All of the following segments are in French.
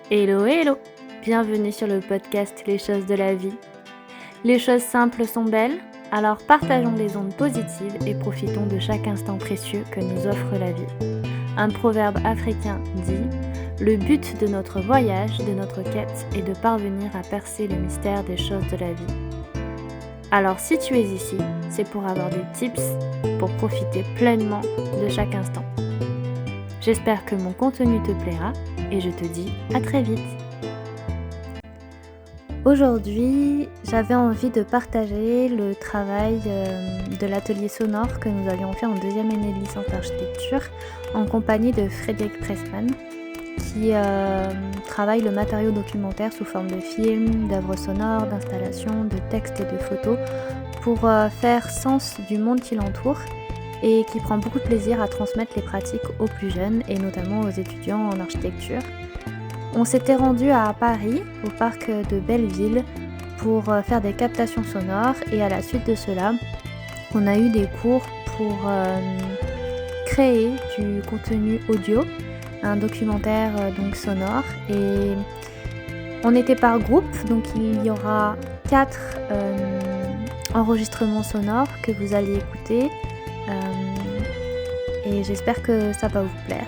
Hello, hello! Bienvenue sur le podcast Les choses de la vie. Les choses simples sont belles, alors partageons des ondes positives et profitons de chaque instant précieux que nous offre la vie. Un proverbe africain dit « Le but de notre voyage, de notre quête, est de parvenir à percer le mystère des choses de la vie. » Alors si tu es ici, c'est pour avoir des tips pour profiter pleinement de chaque instant. J'espère que mon contenu te plaira et je te dis à très vite. Aujourd'hui, j'avais envie de partager le travail de l'atelier sonore que nous avions fait en deuxième année de licence d'architecture en compagnie de Frédéric Pressman qui travaille le matériau documentaire sous forme de films, d'œuvres sonores, d'installations, de textes et de photos pour faire sens du monde qui l'entoure et qui prend beaucoup de plaisir à transmettre les pratiques aux plus jeunes et notamment aux étudiants en architecture. On s'était rendu à Paris, au parc de Belleville, pour faire des captations sonores et à la suite de cela, on a eu des cours pour créer du contenu audio, un documentaire donc sonore, et on était par groupe, donc il y aura 4 enregistrements sonores que vous allez écouter et j'espère que ça va vous plaire.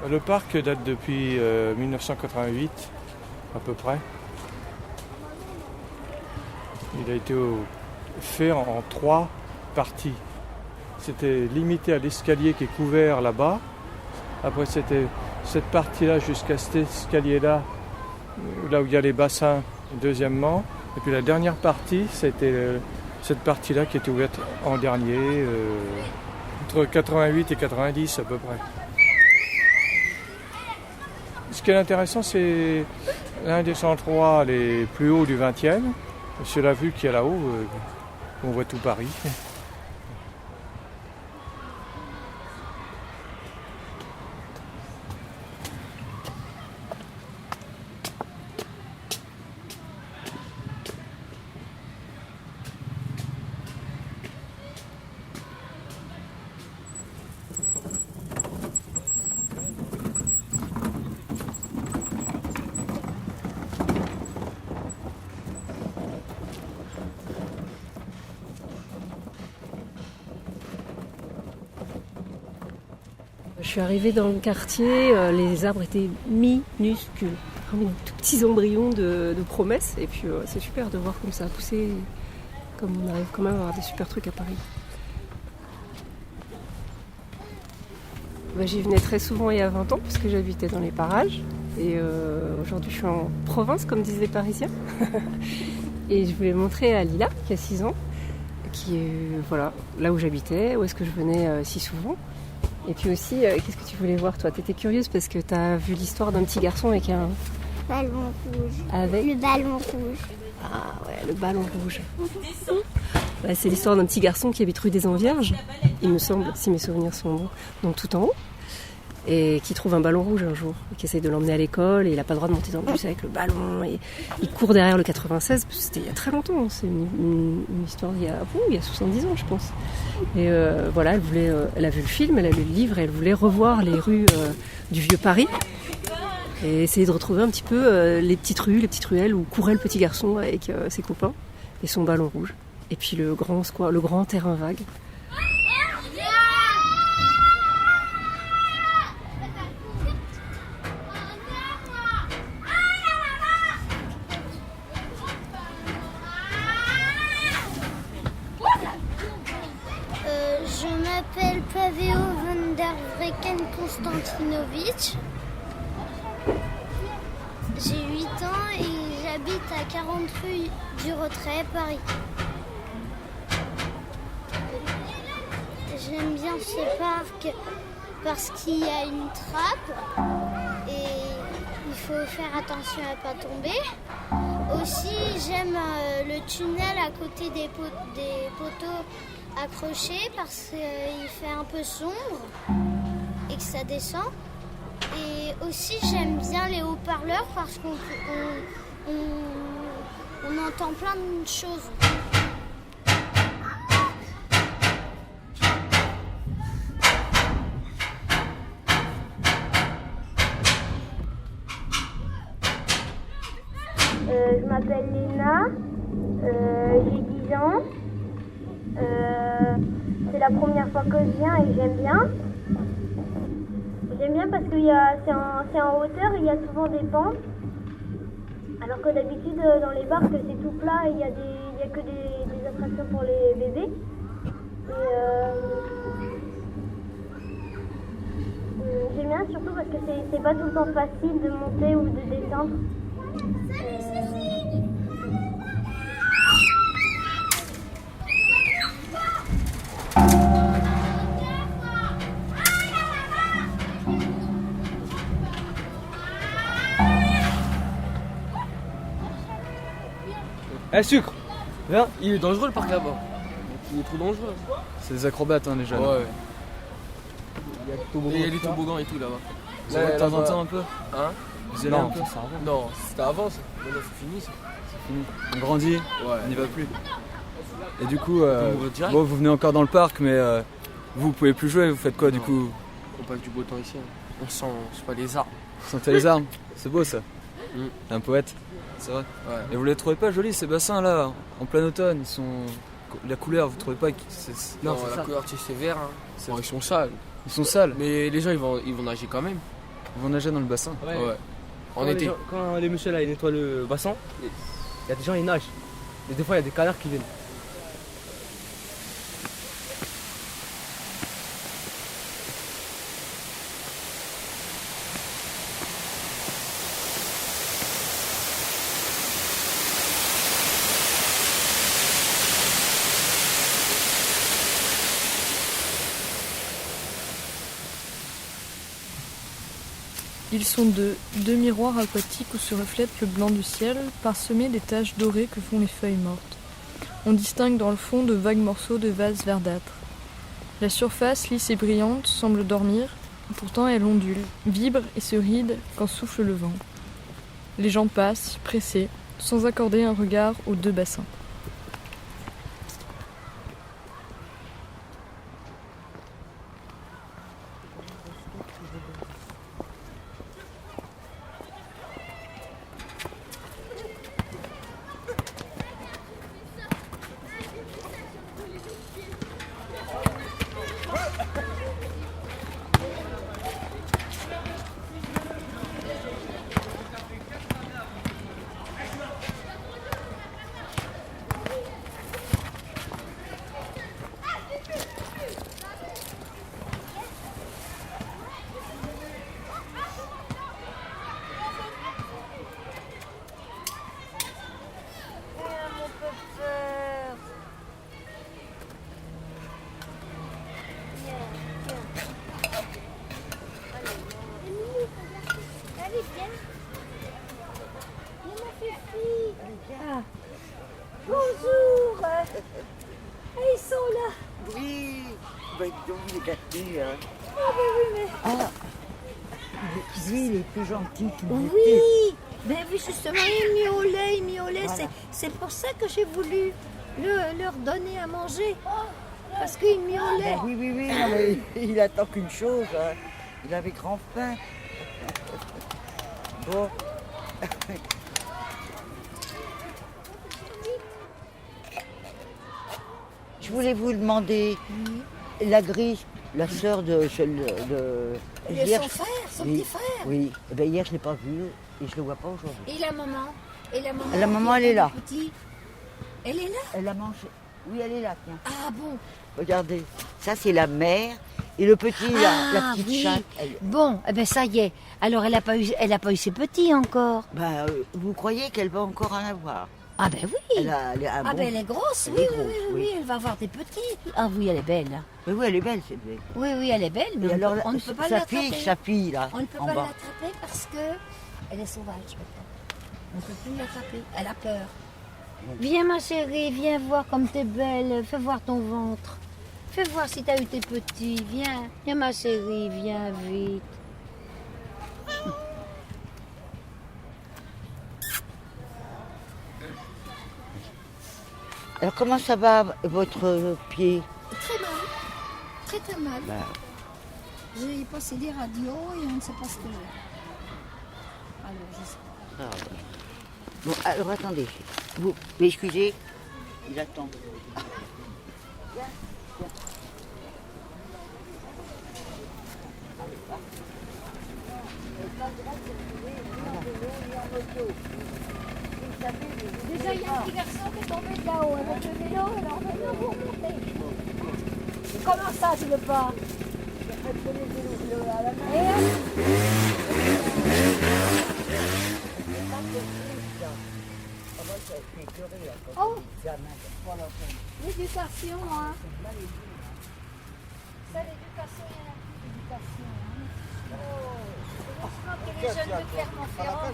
Le parc date depuis 1988 à peu près. Il a été fait en 3 parties. C'était limité à l'escalier qui est couvert là-bas. Après c'était cette partie-là jusqu'à cet escalier-là, là où il y a les bassins, deuxièmement. Et puis la dernière partie, c'était cette partie-là qui était ouverte en dernier, entre 88 et 90 à peu près. Ce qui est intéressant, c'est l'un des endroits les plus hauts du 20e. Sur la vue qu'il y a là-haut, on voit tout Paris. Je suis arrivée dans le quartier, les arbres étaient minuscules, vraiment des tout petits embryons de promesses. Et puis c'est super de voir comme ça a poussé, comme on arrive quand même à avoir des super trucs à Paris. J'y venais très souvent il y a 20 ans parce que j'habitais dans les parages. Et aujourd'hui je suis en province comme disent les Parisiens. Et je voulais montrer à Lila qui a 6 ans, qui est là où j'habitais, où est-ce que je venais si souvent. Et puis aussi, qu'est-ce que tu voulais voir toi? T'étais curieuse parce que t'as vu l'histoire d'un petit garçon avec un ballon rouge. Avec le ballon rouge. Ah ouais, le ballon rouge. C'est l'histoire d'un petit garçon qui habite rue des Envierges, il me semble, si mes souvenirs sont bons, donc tout en haut, et qui trouve un ballon rouge un jour, qui essaye de l'emmener à l'école, et il n'a pas le droit de monter dans le bus avec le ballon, et il court derrière le 96, c'était il y a très longtemps, c'est une histoire il y a 70 ans je pense. Et elle a vu le film, elle a lu le livre, et elle voulait revoir les rues du vieux Paris, et essayer de retrouver un petit peu les petites rues, les petites ruelles où courait le petit garçon avec ses copains, et son ballon rouge, et puis le grand terrain vague. m'appelle Paveo van der Vreken Konstantinovic. J'ai 8 ans et j'habite à 40 rue du Retrait, Paris. J'aime bien ce parc parce qu'il y a une trappe et il faut faire attention à ne pas tomber. Aussi, j'aime le tunnel à côté des poteaux accrochés parce qu'il fait un peu sombre et que ça descend. Et aussi, j'aime bien les haut-parleurs parce qu'on entend plein de choses. Je m'appelle Léna, j'ai 10 ans. C'est la première fois que je viens et j'aime bien. J'aime bien parce que c'est en hauteur et il y a souvent des pentes. Alors que d'habitude dans les parcs c'est tout plat et il y a que des attractions pour les bébés. J'aime bien surtout parce que c'est pas tout le temps facile de monter ou de descendre. Eh sucre, viens, il est dangereux le parc là-bas. Il est trop dangereux. C'est des acrobates hein, les jeunes. Ouais. Il y a les toboggans et tout là-bas. Vous allez de temps en temps un peu. Hein? Vous allez un peu. Non, c'était avant ça. Maintenant c'est fini ça. C'est fini. On grandit, Ouais. on n'y va plus. Et du coup, direct. bon, vous venez encore dans le parc, mais vous pouvez plus jouer. Vous faites quoi du Non. coup? On passe du beau temps ici. On sent, je sais pas, les arbres. Vous sentez les armes? C'est beau ça. Mm. T'es un poète. C'est vrai. Ouais. Et vous les trouvez pas jolis ces bassins là, en plein automne? Ils sont. La couleur, vous trouvez pas que Non, la couleur c'est vert. Hein. Bon, ils sont sales. Ils sont sales. Mais les gens ils vont nager quand même. Ils vont nager dans le bassin. Ouais. En été. Quand les messieurs là ils nettoient le bassin, il y a des gens ils nagent. Et des fois il y a des canards qui viennent. Ils sont deux miroirs aquatiques où se reflète le blanc du ciel, parsemés des taches dorées que font les feuilles mortes. On distingue dans le fond de vagues morceaux de vase verdâtre. La surface, lisse et brillante, semble dormir, pourtant elle ondule, vibre et se ride quand souffle le vent. Les gens passent, pressés, sans accorder un regard aux deux bassins. Bonjour. Ils sont là. Oui, ben donc il est gâté. Hein. Ah ben oui, mais... Ah, lui, il est plus gentil qu'il Oui, ben oui, justement, il miaulait. Voilà. C'est pour ça que j'ai voulu leur donner à manger. Parce qu'il miaulait. Ben oui, non, mais il attend qu'une chose. Hein. Il avait grand faim. Bon. Je voulais vous demander, la Gris, la sœur de Hier, son petit frère. Oui, eh ben, hier je ne l'ai pas vu et je ne le vois pas aujourd'hui. Et la maman La maman, elle est là. Elle est là? Elle a mangé. Oui, elle est là, tiens. Ah bon? Regardez, Ça, c'est la mère. Et le petit, la petite oui. chatte. Bon, eh ben ça y est. Alors elle a pas eu ses petits encore. Vous croyez qu'elle va encore en avoir? Ah ben oui. Elle a un bon- ben elle est grosse, Elle oui, est oui, grosse, oui, oui. oui, elle va avoir des petits. Ah oui, elle est belle. Hein. Mais oui, elle est belle, cette belle. Oui, oui, elle est belle, mais Et alors, on ne peut pas sa l'attraper. fille, là, On ne peut en pas bas. l'attraper parce que elle est sauvage maintenant. On ne peut plus l'attraper. Elle a peur. Viens ma chérie, viens voir comme t'es belle. Fais voir ton ventre. Fais voir si t'as eu tes petits. Viens. Viens ma chérie, viens vite. Alors, comment ça va, votre pied? Très mal. Très très mal. J'ai passé des radios et on ne sait pas ce que j'ai. Alors je sais pas. Ah, ouais. Bon, alors, attendez. Vous excusez, il attend. Déjà, il y a un petit garçon qui est tombé de là-haut avec le vélo, alors maintenant vous remontez. Comment ça, tu veux pas? Oh, l'éducation, hein. Ça, l'éducation, il y en a plus d'éducation. Hein. Oh, heureusement que les jeunes de Clermont-Ferrand.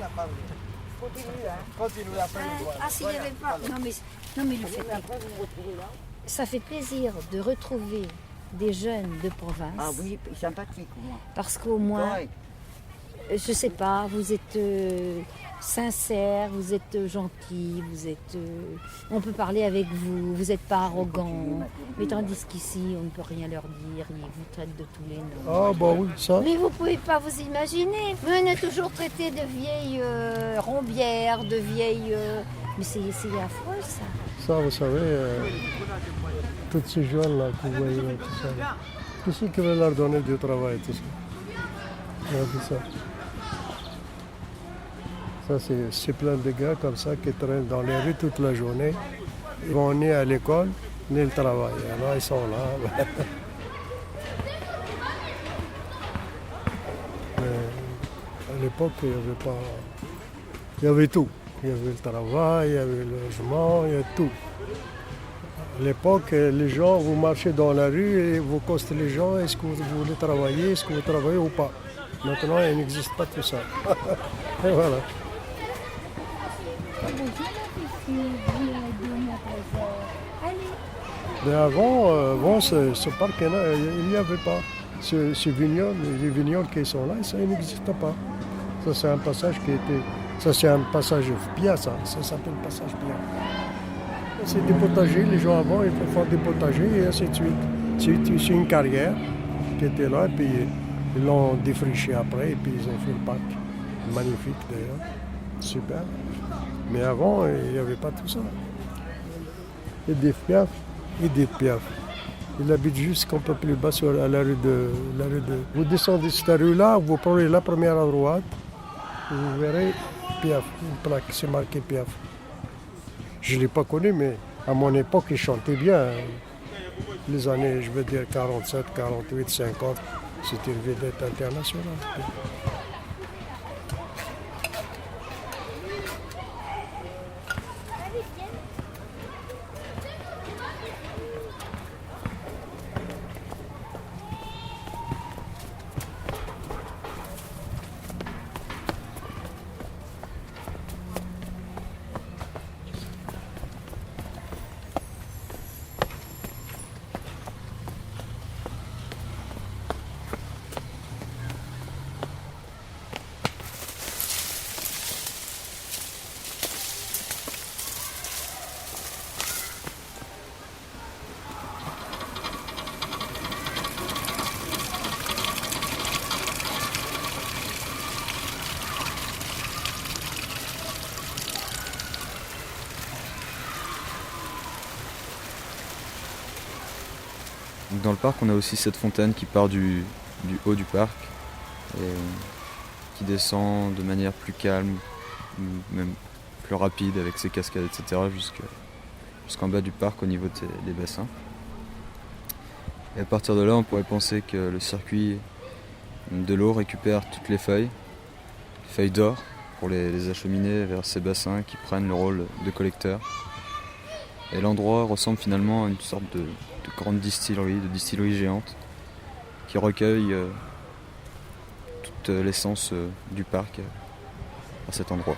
Ah, s'il n'y avait pas. Non, mais le fait est- ça fait plaisir de retrouver des jeunes de province. Ah oui, sympathique, moi. Parce qu'au moins, je sais pas, vous êtes sincère, vous êtes gentil, vous êtes. On peut parler avec vous, vous n'êtes pas arrogant. Mais tandis qu'ici, on ne peut rien leur dire, ils vous traitent de tous les noms. Ah bah oui, ça. Mais vous pouvez pas vous imaginer. Mais on est toujours traité de vieilles rombières, de vieilles. Mais c'est affreux ça. Ça, vous savez, toutes ces jeunes-là que vous voyez, là, tout ça. Qui c'est qui veut leur donner du travail, tout ça? Ouais, c'est ça. Ça, c'est plein de gars comme ça qui traînent dans les rues toute la journée. Ils vont ni à l'école, ni le travail. Alors, ils sont là. Mais à l'époque, il n'y avait pas... Il y avait tout. Il y avait le travail, il y avait le logement, il y avait tout. À l'époque, les gens, vous marchez dans la rue et vous costez les gens, est-ce que vous voulez travailler, est-ce que vous travaillez ou pas. Maintenant, il n'existe pas tout ça. Et voilà. Mais avant ce parc, il n'y avait pas. Ces vignobles, les vignobles qui sont là, ça n'existe pas. Ça, c'est un passage qui était... Ça, c'est un passage Pia, ça s'appelle passage Pia. C'est des potagers, les gens avant, ils font des potagers et ainsi de suite. C'est une carrière qui était là, et puis ils l'ont défriché après, et puis ils ont fait le parc. Magnifique d'ailleurs, super. Mais avant, il n'y avait pas tout ça. Edith Piaf. Il habite juste un peu plus bas sur la rue de... Vous descendez cette rue-là, vous prenez la première à droite, vous verrez Piaf, une plaque, c'est marqué Piaf. Je ne l'ai pas connu, mais à mon époque, il chantait bien. Les années, je veux dire, 47, 48, 50, c'était une vedette internationale. Donc dans le parc, on a aussi cette fontaine qui part du haut du parc et qui descend de manière plus calme, même plus rapide avec ses cascades, etc. jusqu'en bas du parc au niveau des bassins. Et à partir de là, on pourrait penser que le circuit de l'eau récupère toutes les feuilles d'or, pour les acheminer vers ces bassins qui prennent le rôle de collecteurs. Et l'endroit ressemble finalement à une sorte de grande distillerie géante, qui recueille toute l'essence du parc à cet endroit.